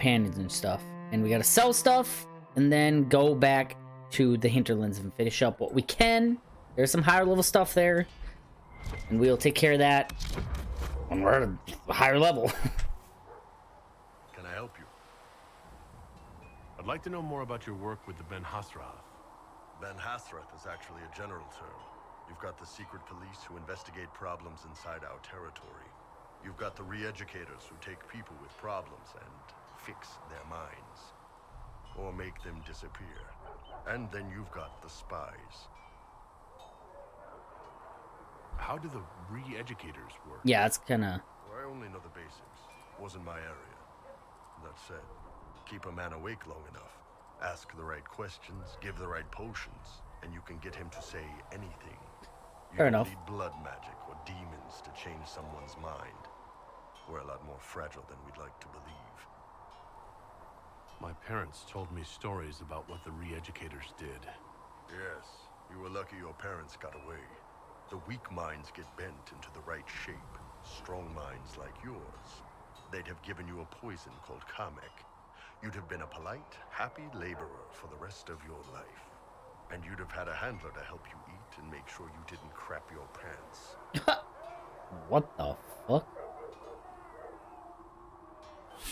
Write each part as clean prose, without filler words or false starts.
companions and stuff. And we gotta sell stuff and then go back to the hinterlands and finish up what we can. There's some higher level stuff there. And we'll take care of that when we're at a higher level. Can I help you? I'd like to know more about your work with the Ben Hasrath. Ben Hasrath is actually a general term. You've got the secret police who investigate problems inside our territory. You've got the re-educators who take people with problems and fix their minds. Or make them disappear. And then you've got the spies. How do the re-educators work? Yeah, it's kinda... Well, I only know the basics. Wasn't my area. That said, keep a man awake long enough. Ask the right questions, give the right potions, and you can get him to say anything. You Fair don't enough. need blood magic or demons to change someone's mind. We're a lot more fragile than we'd like to believe. My parents told me stories about what the re-educators did. Yes, you were lucky your parents got away. The weak minds get bent into the right shape. Strong minds like yours. They'd have given you a poison called Kamek. You'd have been a polite, happy laborer for the rest of your life. And you'd have had a handler to help you eat and make sure you didn't crap your pants. What the fuck?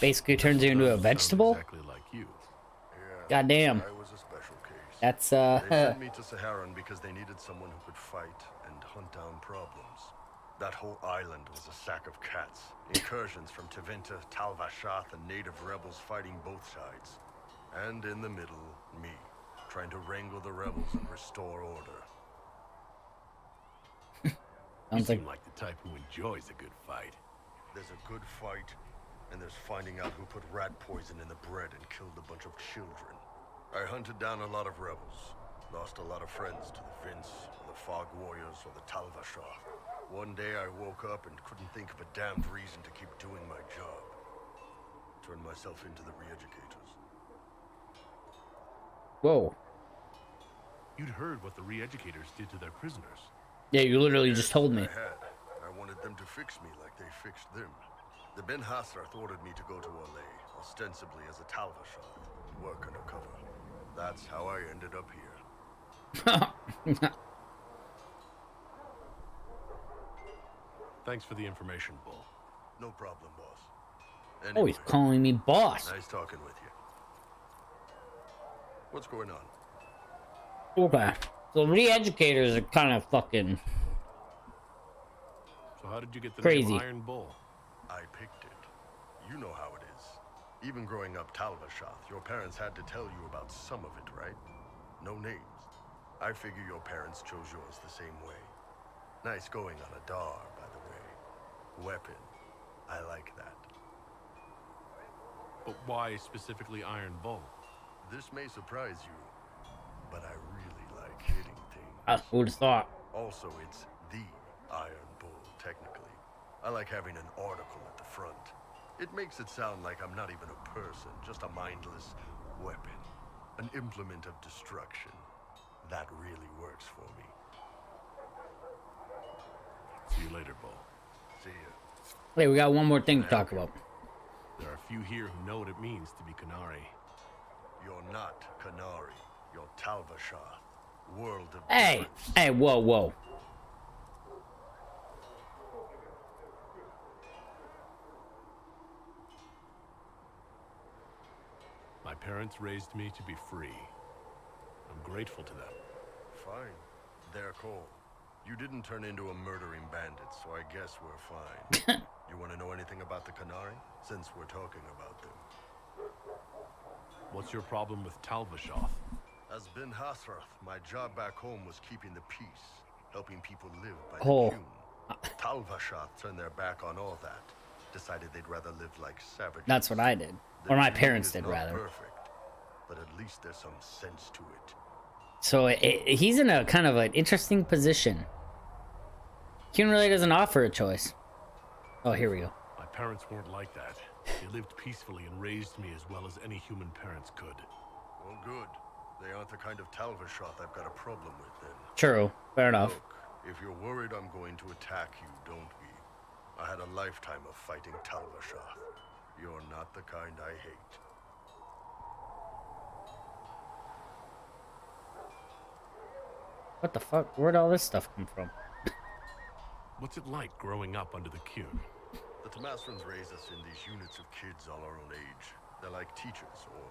Basically turns you into a vegetable? Exactly like you. Yeah, Goddamn. I was a special case. That's, They sent me to Saharan because they needed someone who could fight and hunt down problems. That whole island was a sack of cats. Incursions from Tevinter, Tal-Vashath, and native rebels fighting both sides. And in the middle, me, trying to wrangle the rebels and restore order. You seem like the type who enjoys a good fight. There's a good fight, and there's finding out who put rat poison in the bread and killed a bunch of children. I hunted down a lot of rebels. Lost a lot of friends to the Vince, or the Fog Warriors, or the Tal-Vashath. One day I woke up and couldn't think of a damned reason to keep doing my job. Turned myself into the re-educators. Whoa. You'd heard what the re-educators did to their prisoners. Yeah, you literally just told me. I had. I wanted them to fix me like they fixed them. The Ben Hasrath ordered me to go to Orlais, ostensibly as a Tal-Vashath, and work undercover. That's how I ended up here. Thanks for the information, Bull. No problem, boss. Anyway, Oh, he's calling me boss. nice talking with you. What's going on? Okay. So re-educators are kind of fucking So how did you get the crazy. name Iron Bull? I picked it. You know how it is. Even growing up Tal-Vashath, your parents had to tell you about some of it, right? No names. I figure your parents chose yours the same way. Nice going on a Dar, by the way. Weapon. I like that. But why specifically Iron Bull? This may surprise you, but I really like hitting things. Who would have thought? Also, it's the Iron Bull, technically. I like having an article at the front. It makes it sound like I'm not even a person, just a mindless weapon. An implement of destruction. That really works for me. See you later, Bull. See ya. Hey, we got one more thing to talk about. There are a few here who know what it means to be Qunari. You're not Qunari. You're Tal-Vashath. World of Hey, difference. hey, whoa, whoa. My parents raised me to be free. I'm grateful to them. Fine. Their call. You didn't turn into a murdering bandit, so I guess we're fine. You want to know anything about the Qunari? Since we're talking about them. What's your problem with Tal-Vashath? As Ben Hasrath, my job back home was keeping the peace, helping people live by the Qun. Tal-Vashath turned their back on all that. Decided they'd rather live like savages. That's what I did. The Or my Qun parents is did, not rather. Perfect, but at least there's some sense to it. So he's in a kind of an interesting position. Kuhn really doesn't offer a choice. Oh, here we go. My parents weren't like that. They lived peacefully and raised me as well as any human parents could. Well, good. They aren't the kind of Tal-Vashath I've got a problem with then. True. Fair enough. Look, if you're worried I'm going to attack you, don't be. I had a lifetime of fighting Tal-Vashath. You're not the kind I hate. What the fuck? Where'd all this stuff come from? What's it like growing up under the Qun? The Tamasrans raise us in these units of kids all our own age. They're like teachers or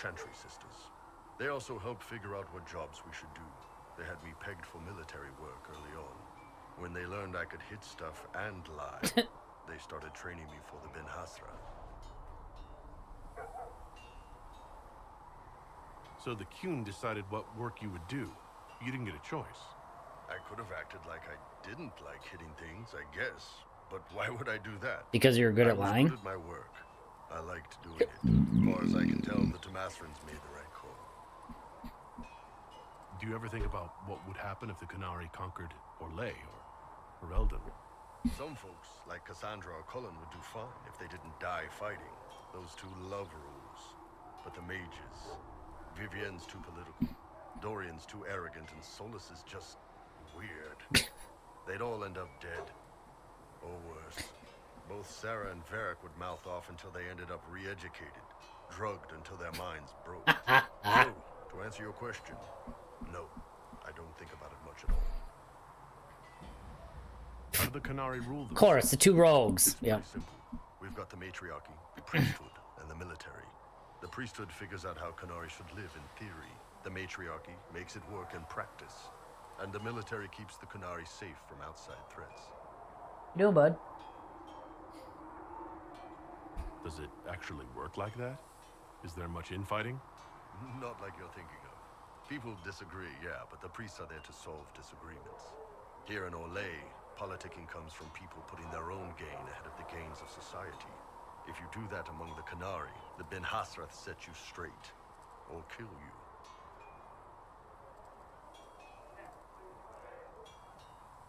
chantry sisters. They also help figure out what jobs we should do. They had me pegged for military work early on. When they learned I could hit stuff and lie, they started training me for the Ben Hasra. So the Qun decided what work you would do. You didn't get a choice. I could have acted like I didn't like hitting things, I guess. But why would I do that? Because you're good at lying? I was good at my work. I liked doing it. As far as I can tell, the Tamasrans made the right call. Do you ever think about what would happen if the Qunari conquered Orlais or Eldon? Some folks, like Cassandra or Cullen, would do fine if they didn't die fighting. Those two love rules. But the mages, Vivienne's too political, Dorian's too arrogant, and Solus is just weird. They'd all end up dead. Or worse. Both Sarah and Varric would mouth off until they ended up re-educated, drugged until their minds broke. So, to answer your question, no, I don't think about it much at all. How do the Qunari rule them? Of course, the two rogues. It's pretty simple. We've got the matriarchy, the priesthood, and the military. The priesthood figures out how Qunari should live in theory. The matriarchy makes it work in practice. And the military keeps the Qunari safe from outside threats. You doing, bud? Does it actually work like that? Is there much infighting? Not like you're thinking of. People disagree, yeah, but the priests are there to solve disagreements. Here in Orlais, politicking comes from people putting their own gain ahead of the gains of society. If you do that among the Qunari, the Ben Hasrath set you straight, or kill you.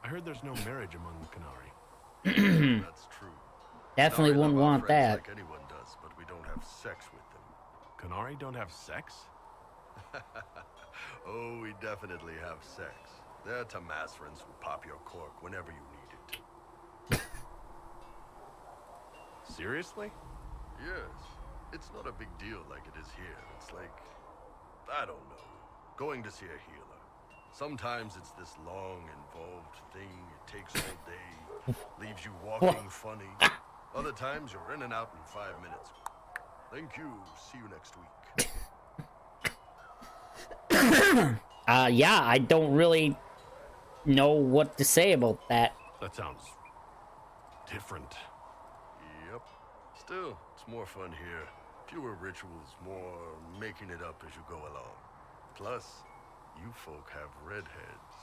I heard there's no marriage among the Qunari. That's true. Definitely wouldn't want that. Like anyone does, but we don't have sex with them. Qunari don't have sex? Oh, we definitely have sex. They're Tamasrans who pop your cork whenever you need it. Seriously? Yes. It's not a big deal like it is here. It's like, I don't know, going to see a healer. Sometimes it's this long, involved thing. It takes all day, leaves you walking funny. Other times you're in and out in 5 minutes. Thank you. See you next week. Yeah, I don't really know what to say about that. That sounds different. Yep. Still, it's more fun here. Fewer rituals, more making it up as you go along. Plus, you folk have redheads.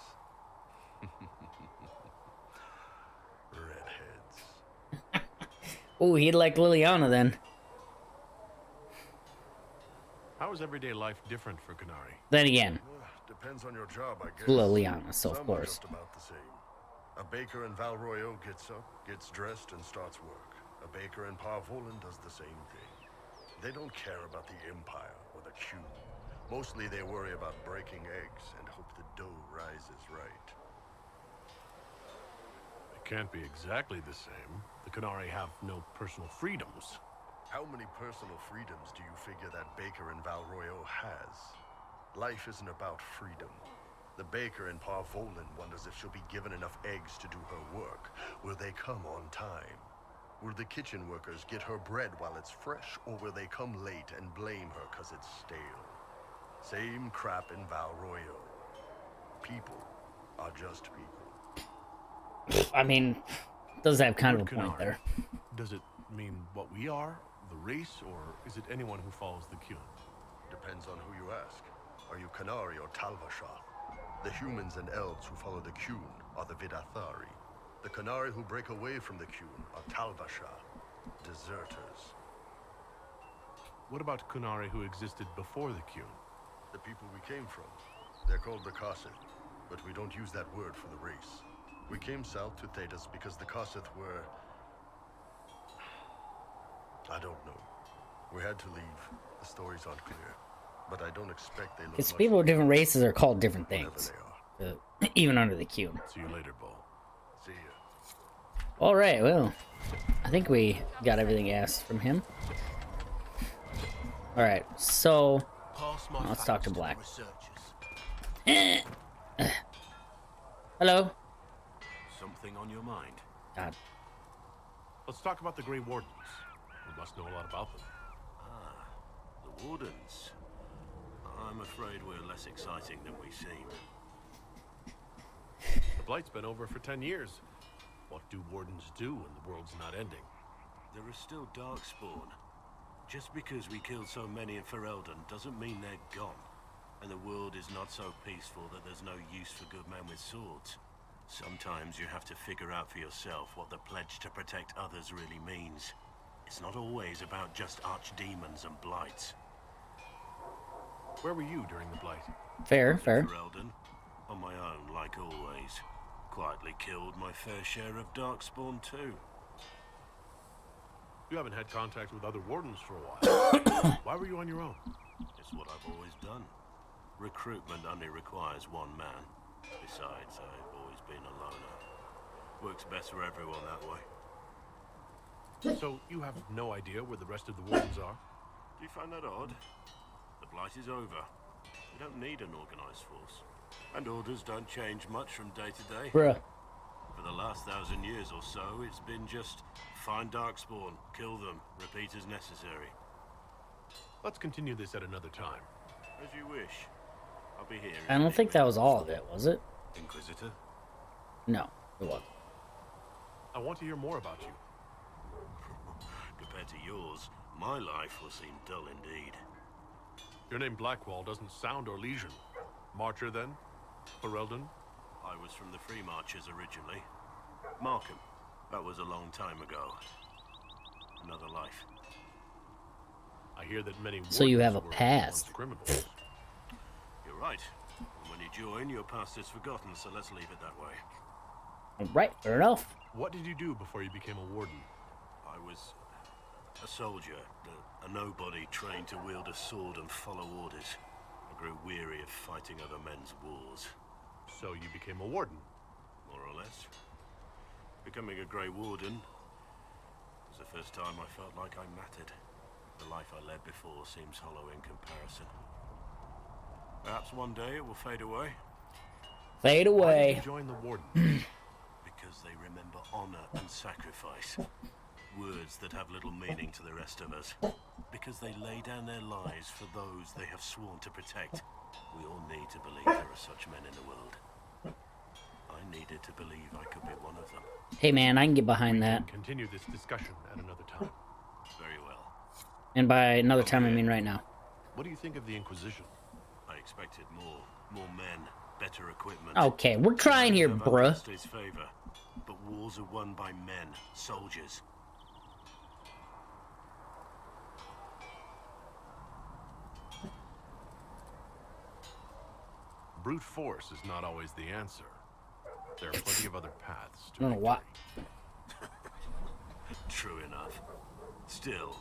Redheads. Oh, he'd like Liliana then. How is everyday life different for Qunari? Then again, Depends on your job, I guess. Liliana, so of Some are course. just about the same. A baker in Valroyo gets up, gets dressed, and starts work. A baker in Parvolan does the same thing. They don't care about the Empire or the Q. Mostly they worry about breaking eggs and hope the dough rises right. It can't be exactly the same. The Qunari have no personal freedoms. How many personal freedoms do you figure that baker in Valroyo has? Life isn't about freedom. The baker in Parvolan wonders if she'll be given enough eggs to do her work. Will they come on time? Will the kitchen workers get her bread while it's fresh, or will they come late and blame her because it's stale? Same crap in Valroyo. People are just people. I mean, does have kind of a Good point Qunari. there. Does it mean what we are, the race, or is it anyone who follows the Qun? Depends on who you ask. Are you Qunari or Talvashah? The humans and elves who follow the Qun are the Vidathari. The Qunari who break away from the Qun are Talvashah, deserters. What about Qunari who existed before the Qun? The people we came from. They're called the Kasith, but we don't use that word for the race. We came south to Thedas because the Kasith were... I don't know. We had to leave. The stories aren't clear. But I don't expect they look Because much people of like different races are called different whatever things, they are. even under the Q. See you later, Bo. See ya. All right, well, I think we got everything asked from him. All right, so let's talk to Black. Hello. Something on your mind? God. Let's talk about the Grey Wardens. We must know a lot about them. Ah, the Wardens. I'm afraid we're less exciting than we seem. The Blight's been over for 10 years. What do Wardens do when the world's not ending? There is still Darkspawn. Just because we killed so many in Ferelden doesn't mean they're gone. And the world is not so peaceful that there's no use for good men with swords. Sometimes you have to figure out for yourself what the pledge to protect others really means. It's not always about just archdemons and blights. Where were you during the Blight? Fair. Ferelden, on my own, like always. Quietly killed my fair share of Darkspawn too. You haven't had contact with other Wardens for a while. Why were you on your own? It's what I've always done. Recruitment only requires one man. Besides, I've always been a loner. Works best for everyone that way. So, you have no idea where the rest of the Wardens are? Do you find that odd? The Blight is over. We don't need an organized force. And orders don't change much from day to day. Bruh. For the last 1,000 years or so, it's been just find Darkspawn, kill them, repeat as necessary. Let's continue this at another time. As you wish. I'll be here. I don't think that was all of it, was it? Inquisitor? No, it wasn't. I want to hear more about you. Compared to yours, my life will seem dull indeed. Your name Blackwall doesn't sound Orlesian. Marcher, then? Ferelden? I was from the Free Marchers originally. Markham. That was a long time ago. Another life. I hear that many So you have a were past. once criminals. You're right. And when you join, your past is forgotten, so let's leave it that way. Right, fair enough. What did you do before you became a warden? I was a soldier, a nobody trained to wield a sword and follow orders. I grew weary of fighting other men's wars. So you became a warden? More or less. Becoming a Grey Warden was the first time I felt like I mattered. The life I led before seems hollow in comparison. Perhaps one day it will fade away. Fade Why away. did you join the Warden? Because they remember honor and sacrifice. Words that have little meaning to the rest of us. Because they lay down their lives for those they have sworn to protect. We all need to believe there are such men in the world. I needed to believe I could be one of them. Hey man, I can get behind that. Continue this discussion at another time. Very well. And by another time, I mean right now. What do you think of the Inquisition? I expected more men, better equipment. Okay, we're trying here, bruh. Favor, but wars are won by men, soldiers. Brute force is not always the answer. There are plenty of other paths to I don't know why. True enough. Still,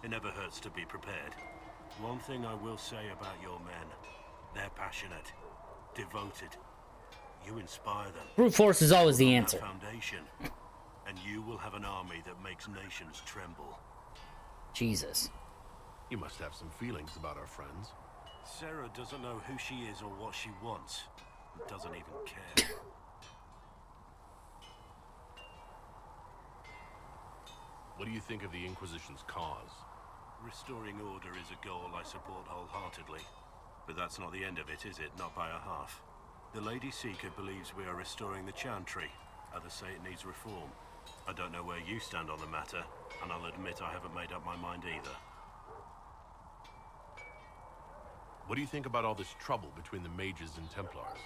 it never hurts to be prepared. One thing I will say about your men, they're passionate, devoted. You inspire them. Brute force is always the On that answer. foundation, and you will have an army that makes nations tremble. Jesus. You must have some feelings about our friends. Sarah doesn't know who she is or what she wants. Doesn't even care. What do you think of the Inquisition's cause? Restoring order is a goal I support wholeheartedly. But that's not the end of it, is it? Not by a half. The Lady Seeker believes we are restoring the Chantry. Others say it needs reform. I don't know where you stand on the matter, and I'll admit I haven't made up my mind either. What do you think about all this trouble between the Mages and Templars?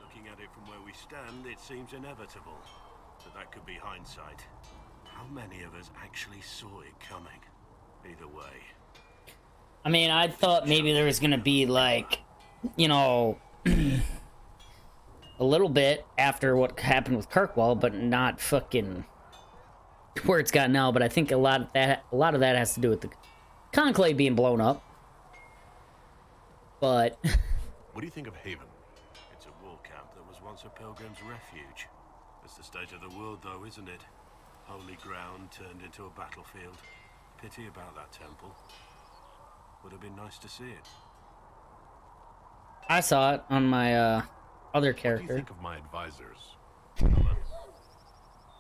Looking at it from where we stand, it seems inevitable. But that could be hindsight. How many of us actually saw it coming? Either way. I mean, I thought maybe there was gonna be, like, you know, a little bit after what happened with Kirkwall, but not fucking where it's got now. But I think a lot of that has to do with the Conclave being blown up. But what do you think of Haven? It's a war camp that was once a pilgrim's refuge. It's the state of the world, though, isn't it? Holy ground turned into a battlefield. Pity about that temple. Would have been nice to see it. I saw it on my other What do you character. think of my advisors, fella?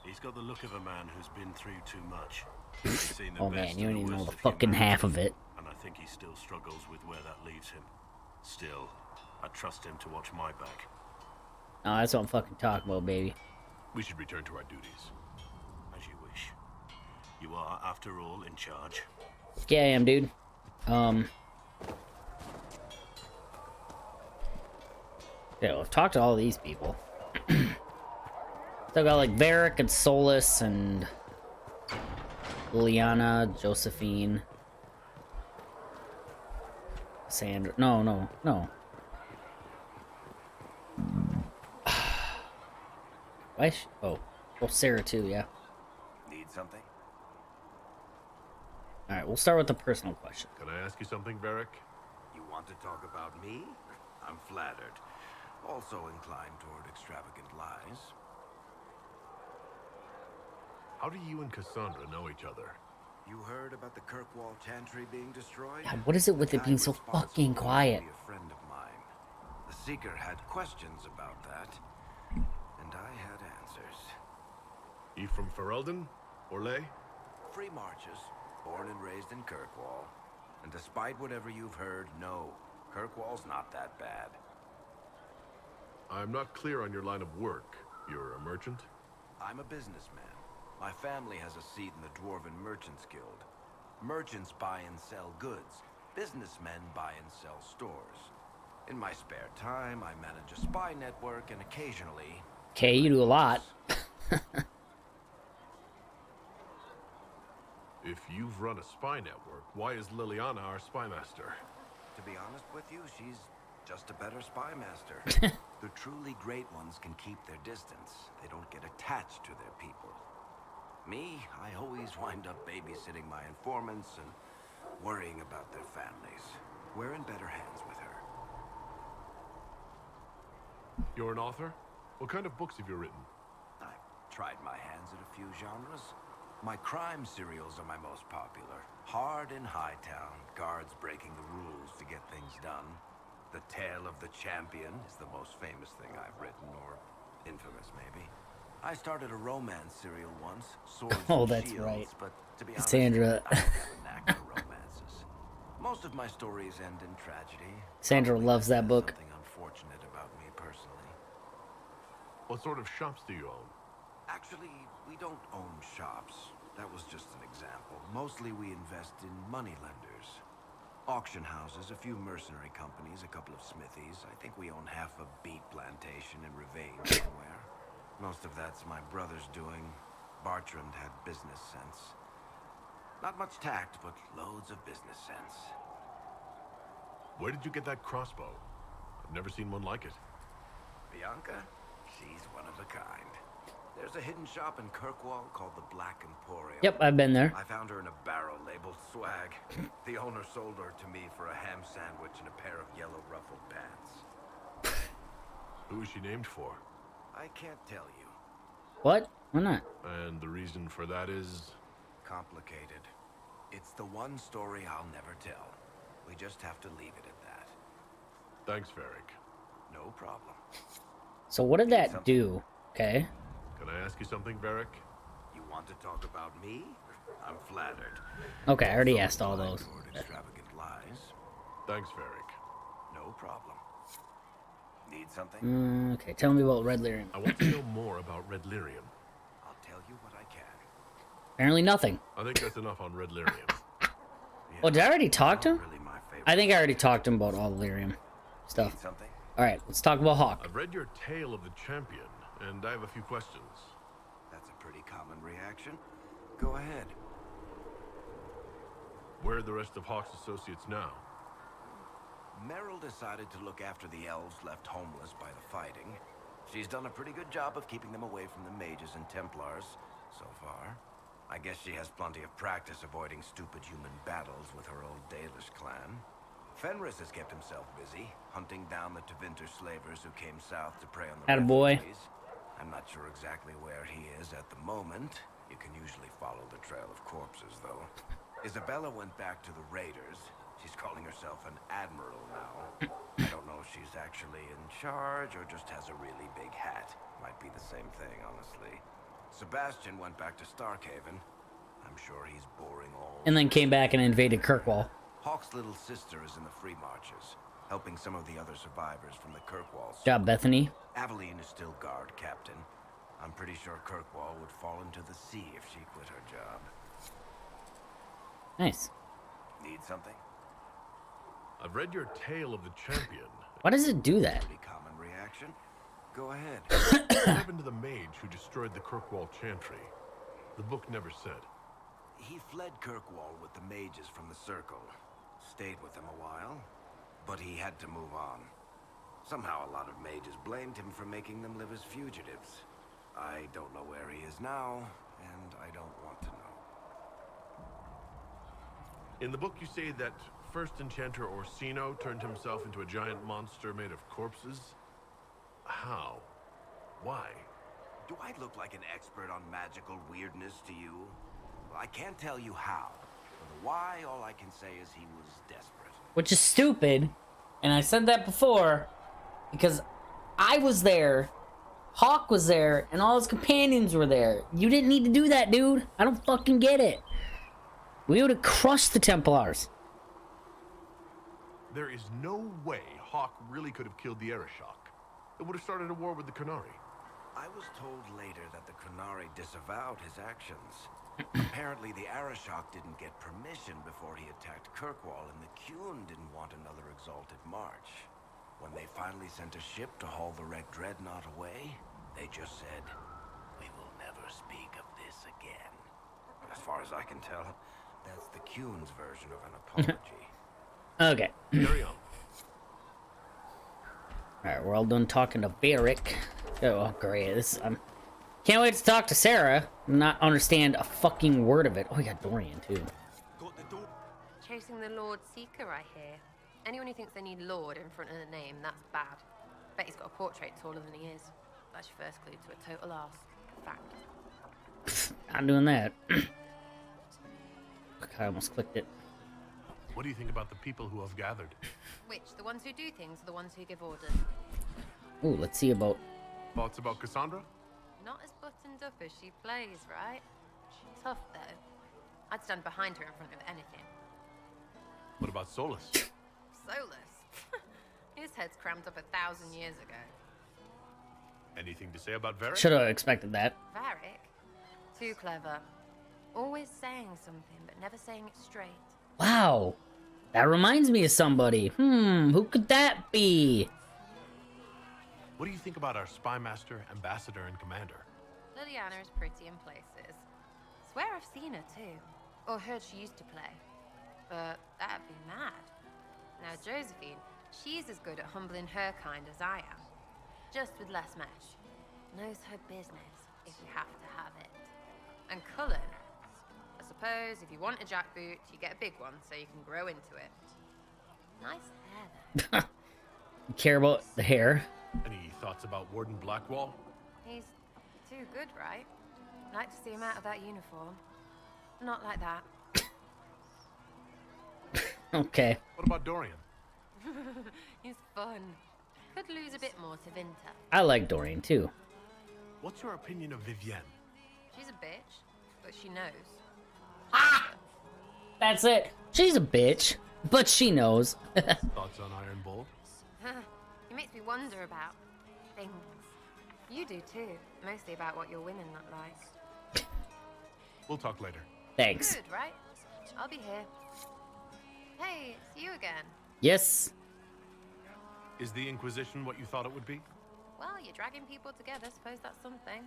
He's got the look of a man who's been through too much. He's seen the Oh best man, you and don't even know worst the of fucking half of humanity, it. and I think he still struggles with where that leaves him. Still, I trust him to watch my back. No, that's what I'm fucking talking about, baby. We should return to our duties. As you wish. You are, after all, in charge. Yeah, I am, dude. Yeah, I've talked to all these people. Still got like Varric and Solus and Liliana, Josephine, Sandra. No. Why? Oh, Sarah too. Yeah. Need something? All right, we'll start with the personal question. Can I ask you something, Varric? You want to talk about me? I'm flattered. Also inclined toward extravagant lies. How do you and Cassandra know each other? You heard about the Kirkwall Chantry being destroyed? God, what is it with The it being guy so responsible fucking used to quiet? be a friend of mine. The Seeker had questions about that, and I had answers. You from Ferelden? Orlais? Free Marches, born and raised in Kirkwall. And despite whatever you've heard, no, Kirkwall's not that bad. I'm not clear on your line of work. You're a merchant? I'm a businessman. My family has a seat in the Dwarven Merchants Guild. Merchants buy and sell goods. Businessmen buy and sell stores. In my spare time, I manage a spy network and occasionally... Okay, you do a lot. If you've run a spy network, why is Liliana our spy master? To be honest with you, she's just a better spy master. The truly great ones can keep their distance. They don't get attached to their people. Me, I always wind up babysitting my informants and worrying about their families. We're in better hands with her. You're an author? What kind of books have you written? I've tried my hands at a few genres. My crime serials are my most popular. Hard in Hightown, guards breaking the rules to get things done. The Tale of the Champion is the most famous thing I've written, or infamous maybe. I started a romance serial once, Swords Oh, and that's Shields, right. but to be honest, Sandra. I don't have a knack for romances. Most of my stories end in tragedy. Sandra Probably loves that says book. Something unfortunate about me personally. What sort of shops do you own? Actually, we don't own shops. That was just an example. Mostly we invest in money lenders. Auction houses, a few mercenary companies, a couple of smithies. I think we own half a beet plantation in Ravane somewhere. Most of that's my brother's doing. Bartrand had business sense. Not much tact, but loads of business sense. Where did you get that crossbow? I've never seen one like it. Bianca? She's one of a kind. There's a hidden shop in Kirkwall called the Black Emporium. Yep, I've been there. I found her in a barrel labeled swag. The owner sold her to me for a ham sandwich and a pair of yellow ruffled pants. Who is she named for? I can't tell you. What? Why not? And the reason for that is... Complicated. It's the one story I'll never tell. We just have to leave it at that. Thanks, Varric. No problem. So what did that do? Okay. Can I ask you something, Varric? You want to talk about me? I'm flattered. Okay, I already Also asked all inclined those. toward extravagant lies. Thanks, Varric. No problem. Need something? Okay, tell me about Red Lyrium. I want to know more about Red Lyrium. I'll tell you what I can. Apparently nothing. I think that's enough on Red Lyrium. Oh, did I already talk to him? Really my favorite. I think I already talked to him about all the Lyrium stuff. Need something? Alright, let's talk about Hawk. I've read your Tale of the Champion, and I have a few questions. That's a pretty common reaction. Go ahead. Where are the rest of Hawk's associates now? Meryl decided to look after the elves left homeless by the fighting. She's done a pretty good job of keeping them away from the mages and Templars, so far. I guess she has plenty of practice avoiding stupid human battles with her old Dalish clan. Fenris has kept himself busy, hunting down the Tevinter slavers who came south to prey on the Attaboy. refugees. I'm not sure exactly where he is at the moment. You can usually follow the trail of corpses, though. Isabella went back to the Raiders. She's calling herself an admiral now. I don't know if she's actually in charge or just has a really big hat. Might be the same thing, honestly. Sebastian went back to Starkhaven. I'm sure he's boring all... And then came back and invaded Kirkwall. Hawk's little sister is in the Free Marches, helping some of the other survivors from the Kirkwall. Job, Bethany. Aveline is still guard captain. I'm pretty sure Kirkwall would fall into the sea if she quit her job. Nice. Need something? I've read your Tale of the Champion. Why does it do that? Pretty common reaction. Go ahead. What happened to the mage who destroyed the Kirkwall Chantry? The book never said. He fled Kirkwall with the mages from the Circle. Stayed with them a while, but he had to move on. Somehow a lot of mages blamed him for making them live as fugitives. I don't know where he is now, and I don't want to know. In the book you say that first enchanter Orsino turned himself into a giant monster made of corpses. How? Why? Do I look like an expert on magical weirdness to you? Well, I can't tell you how. For the why, all I can say is he was desperate. Which is stupid. And I said that before because I was there, Hawk was there, and all his companions were there. You didn't need to do that, dude. I don't fucking get it. We would have crushed the Templars. There is no way Hawk really could have killed the Arishok. It would have started a war with the Qunari. I was told later that the Qunari disavowed his actions. Apparently, the Arishok didn't get permission before he attacked Kirkwall, and the Qun didn't want another exalted march. When they finally sent a ship to haul the wrecked dreadnought away, they just said, "We will never speak of this again." As far as I can tell, that's the Qun's version of an apology. Okay. Carry on. Alright, we're all done talking to Varric. Oh, great. Can't wait to talk to Sarah and not understand a fucking word of it. Oh, we got Dorian, too. Chasing the Lord Seeker, I hear. Anyone who thinks they need Lord in front of the name, that's bad. Bet he's got a portrait taller than he is. That's your first clue to a total arse. Fact. Not doing that. I almost clicked it. What do you think about the people who have gathered? Which, the ones who do things or the ones who give orders? Ooh, let's see about... Thoughts about Cassandra? Not as buttoned up as she plays, right? Tough, though. I'd stand behind her in front of anything. What about Solus? Solus? His head's crammed up 1,000 years ago. Anything to say about Varric? Should have expected that. Varric? Too clever. Always saying something, but never saying it straight. Wow. That reminds me of somebody. Who could that be? What do you think about our spy master, ambassador, and commander? Liliana is pretty in places. Swear I've seen her too. Or heard she used to play. But that'd be mad. Now Josephine, she's as good at humbling her kind as I am. Just with less mesh. Knows her business, if you have to have it. And Cullen, I suppose if you want a jackboot, you get a big one so you can grow into it. Nice hair though. You care about the hair? Any thoughts about Warden Blackwall? He's too good, right? Like to see him out of that uniform. Not like that. Okay. What about Dorian? He's fun. Could lose a bit more to Vinta. I like Dorian, too. What's your opinion of Vivienne? She's a bitch, but she knows. That's it. She's a bitch, but she knows. Thoughts on Iron Bull? He makes me wonder about things. You do too. Mostly about what your women look like. We'll talk later. Thanks. Good, right? I'll be here. Hey, it's you again. Yes. Is the Inquisition what you thought it would be? Well, you're dragging people together. Suppose that's something.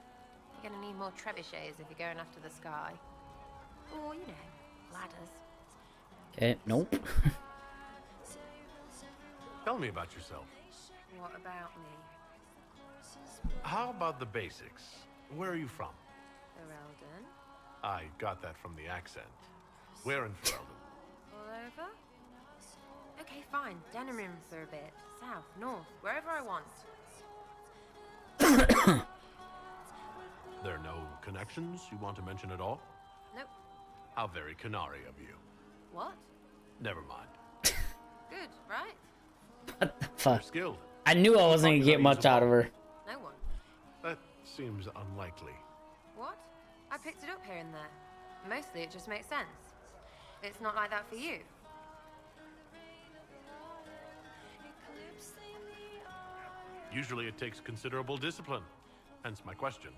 You're gonna need more trebuchets if you're going after the sky. Or, you know, ladders. Okay, nope. Tell me about yourself. What about me? How about the basics? Where are you from? Ferelden? I got that from the accent. Where in Ferelden? All over? Okay, fine. Denerim for a bit. South, north, wherever I want. There are no connections you want to mention at all? Nope. How very canary of you. What? Never mind. Good, right? What the You're fuck? skilled. I knew I wasn't gonna get much out of her. No one. That seems unlikely. What? I picked it up here and there. Mostly it just makes sense. It's not like that for you. Usually it takes considerable discipline. Hence my question.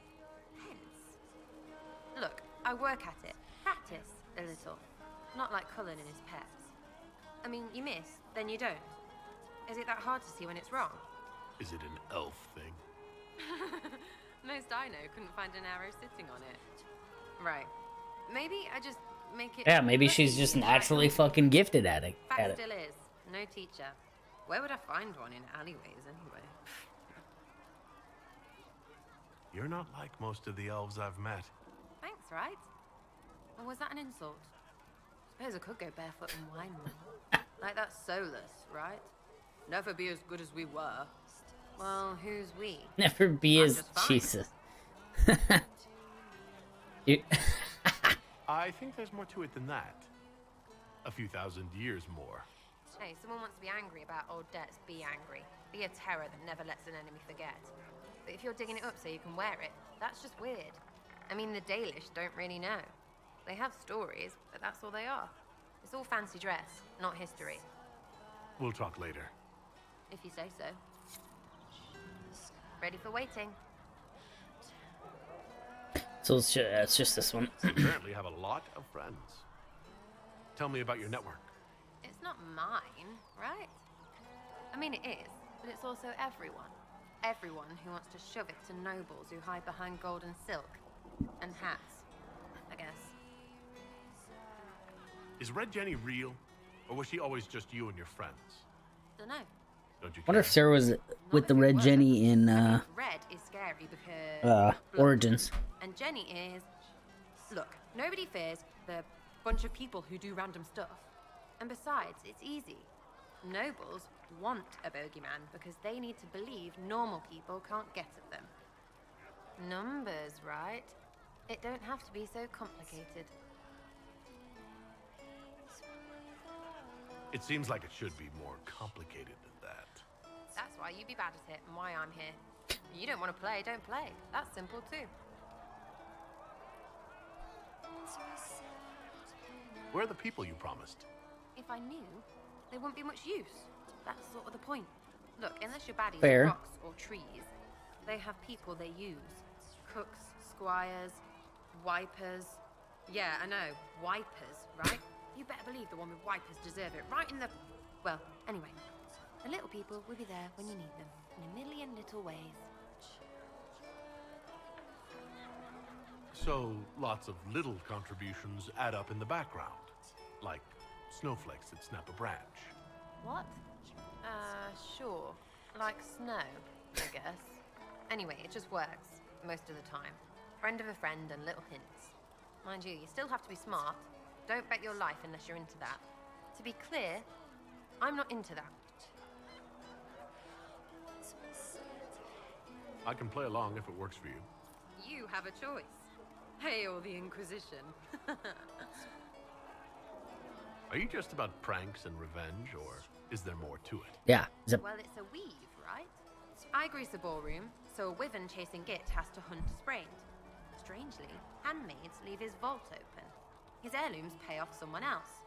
Look, I work at it. Practice a little. Not like Cullen and his pets. I mean, you miss, then you don't. Is it that hard to see when it's wrong? Is it an elf thing? Most I know couldn't find an arrow sitting on it. Right. Maybe I just make it... Yeah, maybe look she's easy just like naturally normal. fucking gifted at it. Fact still is. No teacher. Where would I find one in alleyways anyway? You're not like most of the elves I've met. Thanks, right? Or was that an insult? Suppose I could go barefoot and whine more. Like that's soulless, right? Never be as good as we were. Well, who's we? Never be I'm as just fine. Jesus. You- I think there's more to it than that. A few thousand years more. Hey, someone wants to be angry about old debts, be angry. Be a terror that never lets an enemy forget. But if you're digging it up so you can wear it, that's just weird. I mean, the Dalish don't really know. They have stories, but that's all they are. It's all fancy dress, not history. We'll talk later. If you say so. Ready for waiting. So it's just this one. You apparently have a lot of friends. Tell me about your network. It's not mine, right? I mean, it is, but it's also everyone. Everyone who wants to shove it to nobles who hide behind gold and silk. And hats, I guess. Is Red Jenny real? Or was she always just you and your friends? Dunno. Don't you Wonder care? if Sarah was with the Red Jenny in Red is scary because... blood. Origins. And Jenny is... Look, nobody fears the bunch of people who do random stuff. And besides, it's easy. Nobles want a bogeyman because they need to believe normal people can't get at them. Numbers, right? It don't have to be so complicated. It seems like it should be more complicated than that. That's why you be bad at it and why I'm here. You don't want to play, don't play. That's simple too. Where are the people you promised? If I knew, there wouldn't be much use. That's sort of the point. Look, unless your baddies Fair. are rocks or trees, they have people they use. Cooks, squires, wipers. Yeah, I know, wipers, right? You better believe the one with wipers deserve it, right in the... Well, anyway, the little people will be there when you need them, in a million little ways. So, lots of little contributions add up in the background. Like snowflakes that snap a branch. What? Sure. Like snow, I guess. Anyway, it just works, most of the time. Friend of a friend and little hints. Mind you, you still have to be smart. Don't bet your life unless you're into that. To be clear, I'm not into that. I can play along if it works for you. You have a choice. Hail the Inquisition. Are you just about pranks and revenge, or is there more to it? Yeah. Well, it's a weave, right? I grease a ballroom, so a wyvern chasing Git has to hunt a sprained. Strangely, handmaids leave his vault open. His heirlooms pay off someone else.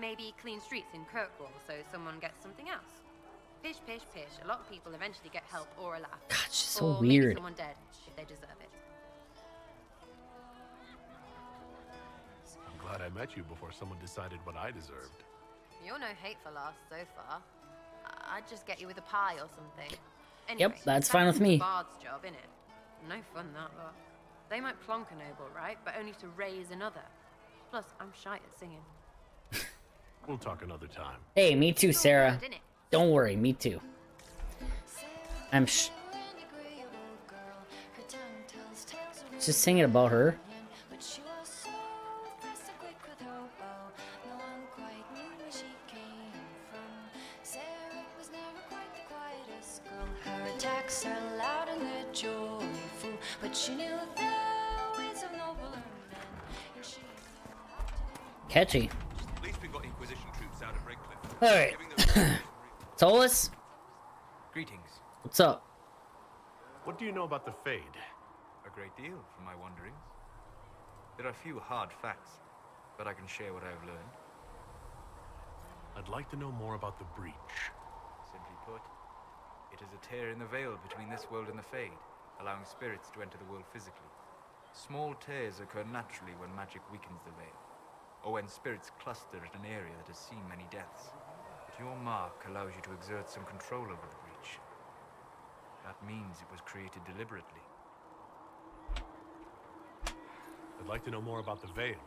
Maybe clean streets in Kirkwall, so someone gets something else. Pish, pish, pish. A lot of people eventually get help or a laugh. God, she's so or maybe weird. someone dead, if they deserve it. I'm glad I met you before someone decided what I deserved. You're no hateful ass so far. I'd just get you with a pie or something. Anyway, That's fine with me. Bard's job, innit? No fun, that lot. They might plonk a noble, right? But only to raise another. Plus, I'm shy at singing. We'll talk another time. Hey, me too, It's all Sarah. good, innit? Don't worry, me too. I'm just singing about her. Her attacks are loud and they're joyful, but she knew that Catchy. At least we got Inquisition troops out of Redcliffe. All right. Giving them- Solus, Greetings. what's up? What do you know about the Fade? A great deal from my wanderings. There are few hard facts, but I can share what I have learned. I'd like to know more about the Breach. Simply put, it is a tear in the veil between this world and the Fade, allowing spirits to enter the world physically. Small tears occur naturally when magic weakens the veil, or when spirits cluster at an area that has seen many deaths. But your mark allows you to exert some control over the Breach. That means it was created deliberately. I'd like to know more about the Veil.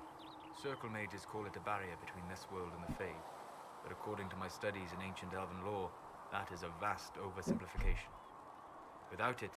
Circle mages call it a barrier between this world and the Fade, but according to my studies in ancient elven lore, that is a vast oversimplification. Without it,